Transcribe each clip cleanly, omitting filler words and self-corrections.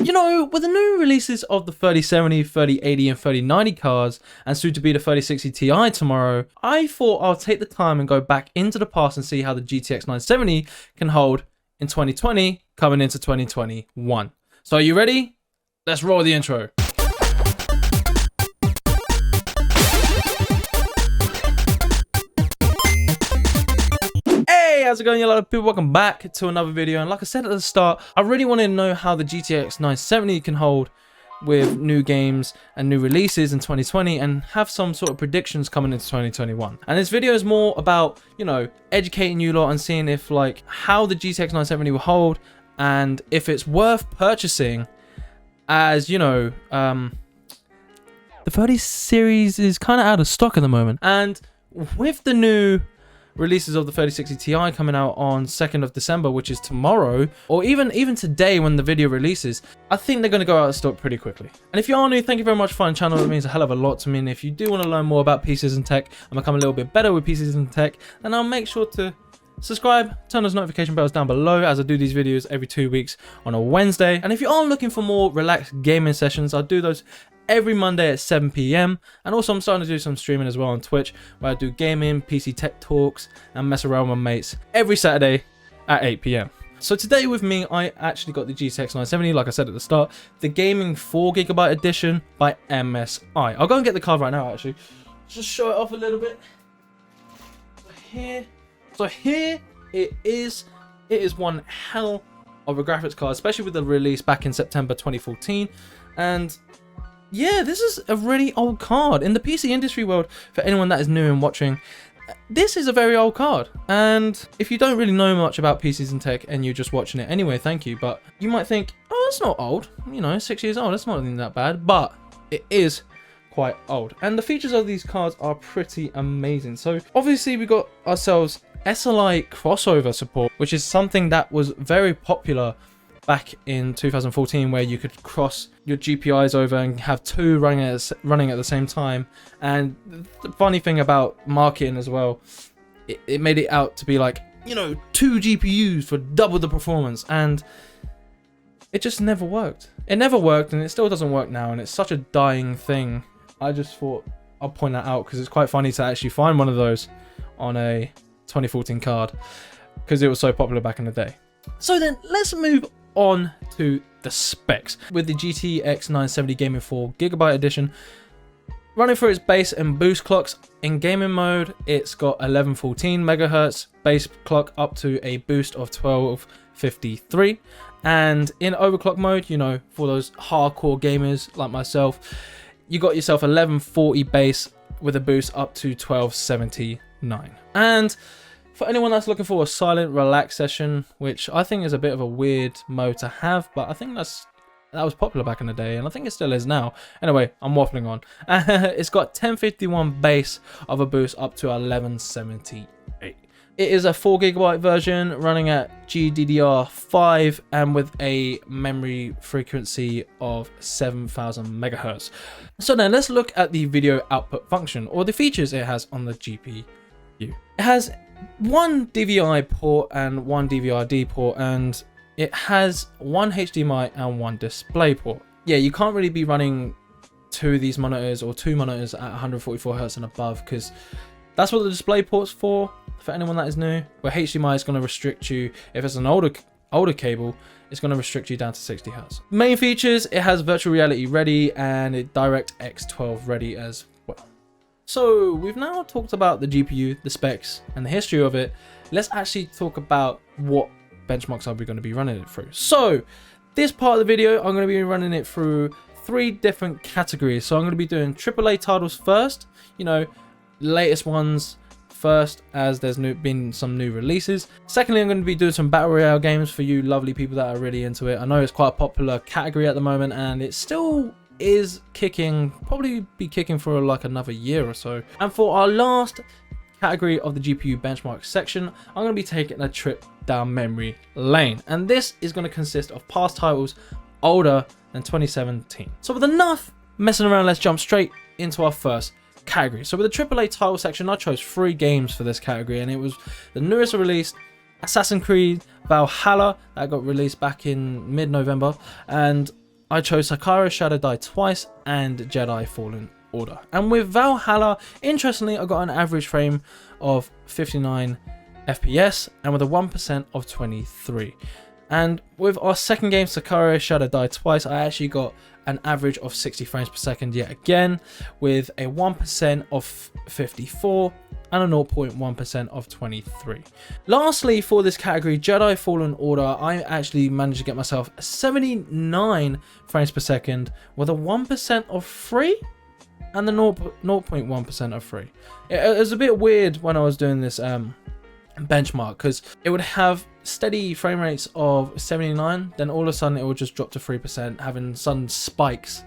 You know, with the new releases of the 3070, 3080 and 3090 cards, and soon to be the 3060 Ti tomorrow, I thought I'll take the time and go back into the past and see how the GTX 970 can hold in 2020 coming into 2021. So are you ready? Let's roll the intro. Hey, how's it going, you lot of people? Welcome back to another video. And like I said at the start, I really wanted to know how the GTX 970 can hold with new games and new releases in 2020 and have some sort of predictions coming into 2021. And this video is more about, you know, educating you lot and seeing if like how the GTX 970 will hold and if it's worth purchasing, as you know, the 30 series is kind of out of stock at the moment. And with the new releases of the 3060 Ti coming out on 2nd of December, which is tomorrow, or even today when the video releases, I think they're going to go out of stock pretty quickly. And if you are new, thank you very much for finding the channel. It means a hell of a lot to me. And if you do want to learn more about PCs and tech and become a little bit better with PCs and tech, then I'll make sure to subscribe, turn those notification bells down below, as I do these videos every 2 weeks on a Wednesday. And if you are looking for more relaxed gaming sessions, I'll do those every Monday at 7 PM. And also I'm starting to do some streaming as well on Twitch, where I do gaming, PC tech talks, and mess around with my mates every Saturday at 8 PM. So today with me, I actually got the GTX 970, like I said at the start, the gaming 4GB edition by MSI. I'll go and get the card right now actually. Just show it off a little bit. So here it is. It is one hell of a graphics card, especially with the release back in September 2014. And yeah, this is a really old card. In the PC industry world, for anyone that is new and watching, this is a very old card. And if you don't really know much about PCs and tech and you're just watching it anyway, thank you. But you might think, oh, it's not old. You know, 6 years old. It's not even that bad. But it is quite old. And the features of these cards are pretty amazing. So obviously we got ourselves SLI crossover support, which is something that was very popular back in 2014, where you could cross your GPIs over and have two running at the same time. And the funny thing about marketing as well, it made it out to be like, you know, 2 GPUs for double the performance, and it just never worked. It never worked, and it still doesn't work now, and it's such a dying thing. I just thought I'll point that out because it's quite funny to actually find one of those on a 2014 card because it was so popular back in the day. So then let's move on to the specs. With the GTX 970 Gaming 4GB edition, running through its base and boost clocks, in gaming mode it's got 1114 MHz base clock up to a boost of 1253, and in overclock mode, you know, for those hardcore gamers like myself, you got yourself 1140 base with a boost up to 1279. And for anyone that's looking for a silent, relaxed session, which I think is a bit of a weird mode to have, but I think that was popular back in the day, and I think it still is now. Anyway, I'm waffling on. It's got 1051 base of a boost up to 1178. It is a 4GB version running at GDDR5 and with a memory frequency of 7000 MHz. So then let's look at the video output function, or the features it has on the GPU. It has one DVI port and one DVI-D port, and it has one HDMI and one display port. Yeah, you can't really be running two of these monitors or two monitors at 144 Hz and above, because that's what the display port's for anyone that is new, where HDMI is going to restrict you. If it's an older cable, it's going to restrict you down to 60 Hz. Main features, it has virtual reality ready and it DirectX 12 ready as well. So we've now talked about the GPU, the specs, and the history of it. Let's actually talk about what benchmarks are we going to be running it through. So this part of the video, I'm going to be running it through 3 different categories. So I'm going to be doing AAA titles first, you know, latest ones first, as there's been some new releases. Secondly, I'm going to be doing some battle royale games for you lovely people that are really into it. I know it's quite a popular category at the moment, and it still is kicking, probably be kicking for like another year or so. And for our last category of the GPU benchmark section, I'm going to be taking a trip down memory lane, and this is going to consist of past titles older than 2017. So with enough messing around, let's jump straight into our first category. So with the AAA title section, I chose 3 games for this category, and it was the newest release, Assassin's Creed Valhalla, that got released back in mid-November, and I chose Sekiro Shadow Die Twice and Jedi Fallen Order. And with Valhalla, interestingly, I got an average frame of 59 FPS and with a 1% of 23. And with our second game, Sekiro Shadow Die Twice, I actually got an average of 60 frames per second yet again, with a 1% of 54 and a 0.1% of 23. Lastly, for this category, Jedi Fallen Order, I actually managed to get myself 79 frames per second with a 1% of free and the 0.1% of free. It was a bit weird when I was doing this benchmark, because it would have steady frame rates of 79, then all of a sudden it would just drop to 3%, having sudden spikes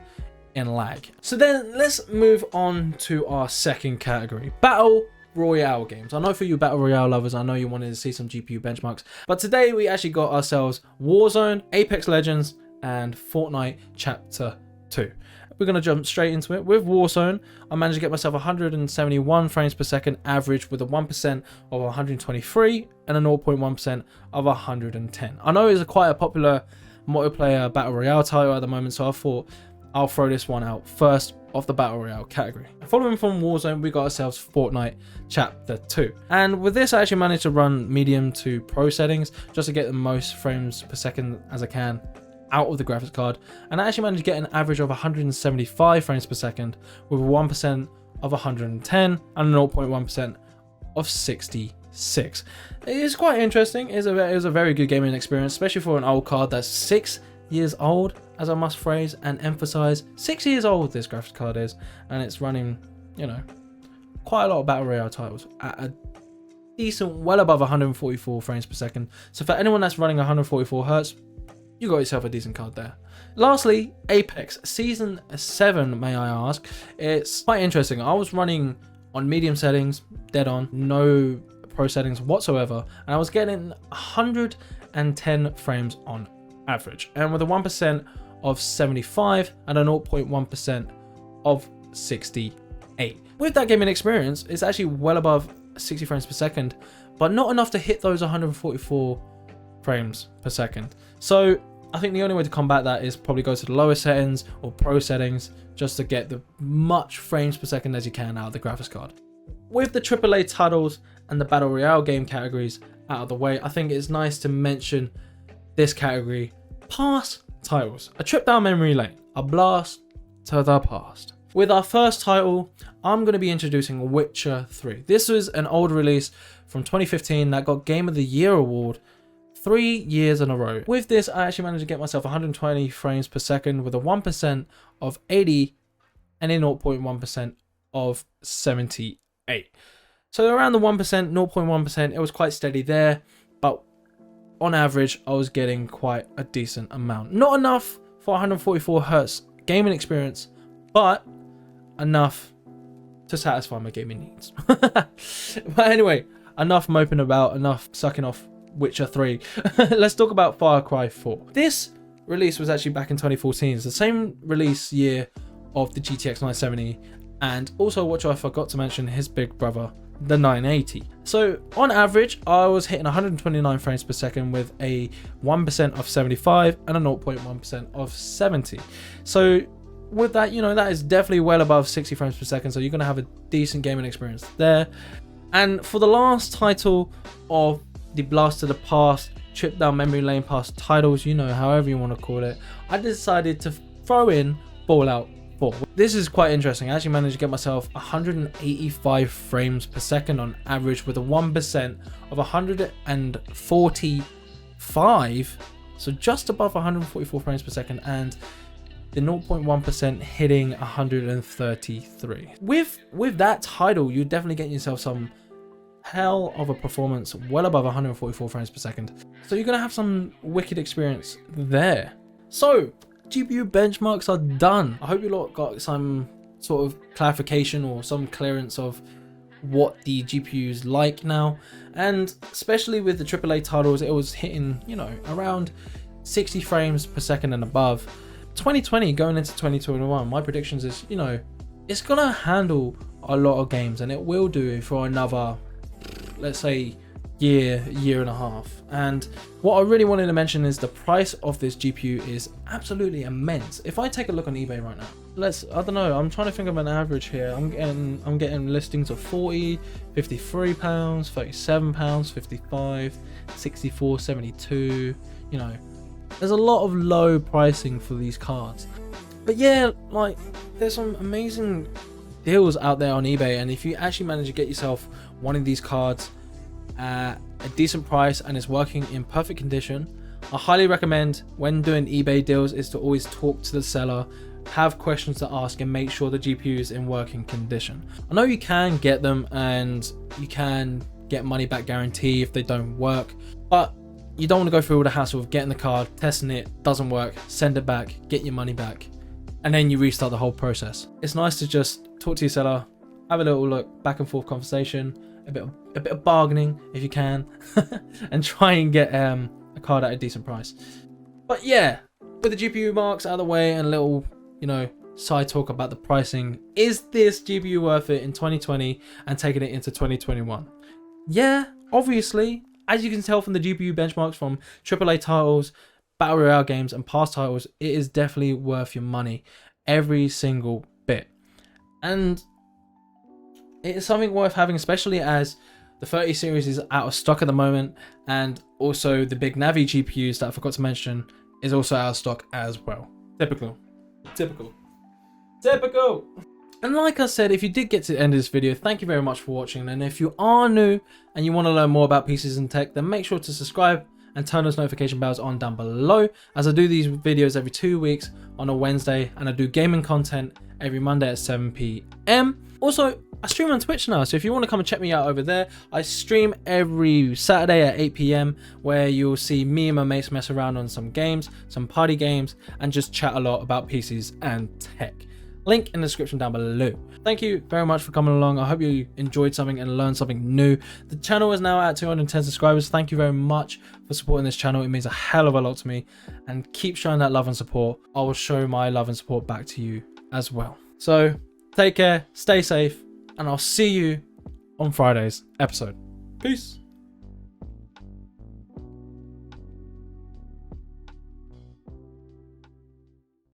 in lag. So then let's move on to our second category, Battle Royale games. I know for you Battle Royale lovers, I know you wanted to see some GPU benchmarks, but today we actually got ourselves Warzone, Apex Legends, and Fortnite Chapter 2. We're going to jump straight into it. With Warzone, I managed to get myself 171 frames per second average with a 1% of 123 and a 0.1% of 110. I know it's quite a popular multiplayer Battle Royale title at the moment, so I thought I'll throw this one out first off the Battle Royale category. Following from Warzone, we got ourselves Fortnite Chapter 2. And with this, I actually managed to run medium to pro settings just to get the most frames per second as I can out of the graphics card, and I actually managed to get an average of 175 frames per second with 1% of 110 and 0.1% of 66. It is quite interesting. It was a very good gaming experience, especially for an old card that's 6 years old, as I must phrase and emphasize. 6 years old this graphics card is, and it's running, you know, quite a lot of Battle Royale titles at a decent, well above 144 frames per second. So for anyone that's running 144 hertz, you got yourself a decent card there. Lastly, Apex Season 7, may I ask. It's quite interesting. I was running on medium settings, dead on, no pro settings whatsoever, and I was getting 110 frames on average, and with a 1% of 75 and a 0.1% of 68. With that gaming experience, it's actually well above 60 frames per second, but not enough to hit those 144 frames per second. So I think the only way to combat that is probably go to the lower settings or pro settings just to get the much frames per second as you can out of the graphics card. With the AAA titles and the Battle Royale game categories out of the way, I think it's nice to mention this category, past titles. A trip down memory lane, a blast to the past. With our first title, I'm going to be introducing Witcher 3. This was an old release from 2015 that got Game of the Year award 3 years in a row. With this, I actually managed to get myself 120 frames per second with a 1% of 80 and a 0.1% of 78. So around the 1%, 0.1%, it was quite steady there, but on average, I was getting quite a decent amount. Not enough for 144 hertz gaming experience, but enough to satisfy my gaming needs. But anyway, enough moping about, enough sucking off Witcher 3. Let's talk about Far Cry 4. This release was actually back in 2014. It's the same release year of the GTX 970, and also what I forgot to mention, his big brother, the 980. So on average, I was hitting 129 frames per second with a 1% of 75 and a 0.1% of 70. So with that, you know, that is definitely well above 60 frames per second, so you're going to have a decent gaming experience there. And for the last title of the blast to the past, trip down memory lane past titles, you know, however you want to call it, I decided to throw in Fallout 4. This is quite interesting. I actually managed to get myself 185 frames per second on average with a 1% of 145, so just above 144 frames per second, and the 0.1% hitting 133. With that title, you're definitely getting yourself some hell of a performance well above 144 frames per second. So you're gonna have some wicked experience there. So GPU benchmarks are done. I hope you lot got some sort of clarification or some clearance of what the GPU's like now, and especially with the AAA titles, it was hitting, you know, around 60 frames per second and above. 2020 going into 2021, my predictions is, you know, it's gonna handle a lot of games, and it will do for another, let's say, year and a half. And what I really wanted to mention is the price of this GPU is absolutely immense. If I take a look on eBay right now, I don't know, I'm trying to think of an average here. I'm getting listings of 40, 53 pounds, 37 pounds, 55, 64, 72. You know, there's a lot of low pricing for these cards. But yeah, like, there's some amazing deals out there on eBay, and if you actually manage to get yourself one of these cards at a decent price and it's working in perfect condition, I highly recommend, when doing eBay deals, is to always talk to the seller, have questions to ask, and make sure the GPU is in working condition. I know you can get them and you can get money back guarantee if they don't work, but you don't want to go through all the hassle of getting the card, testing it, doesn't work, send it back, get your money back, and then you restart the whole process. It's nice to just talk to your seller, have a little look, back and forth conversation, a bit of bargaining if you can, and try and get a card at a decent price. But yeah, with the GPU marks out of the way and a little, you know, side talk about the pricing, is this GPU worth it in 2020 and taking it into 2021? Yeah, obviously, as you can tell from the GPU benchmarks from AAA titles, Battle Royale games, and past titles, it is definitely worth your money, every single bit. And it is something worth having, especially as the 30 series is out of stock at the moment, and also the big Navi GPUs that I forgot to mention is also out of stock as well. Typical. And like I said, if you did get to the end of this video, thank you very much for watching. And if you are new and you want to learn more about PCs and tech, then make sure to subscribe and turn those notification bells on down below, as I do these videos every 2 weeks on a Wednesday, and I do gaming content every Monday at 7 PM. Also, I stream on Twitch now, so if you want to come and check me out over there, I stream every Saturday at 8 PM, where you'll see me and my mates mess around on some games, some party games, and just chat a lot about PCs and tech. Link in the description down below. Thank you very much for coming along. I hope you enjoyed something and learned something new. The channel is now at 210 subscribers. Thank you very much for supporting this channel. It means a hell of a lot to me. And keep showing that love and support. I will show my love and support back to you as well. So take care, stay safe, and I'll see you on Friday's episode. Peace.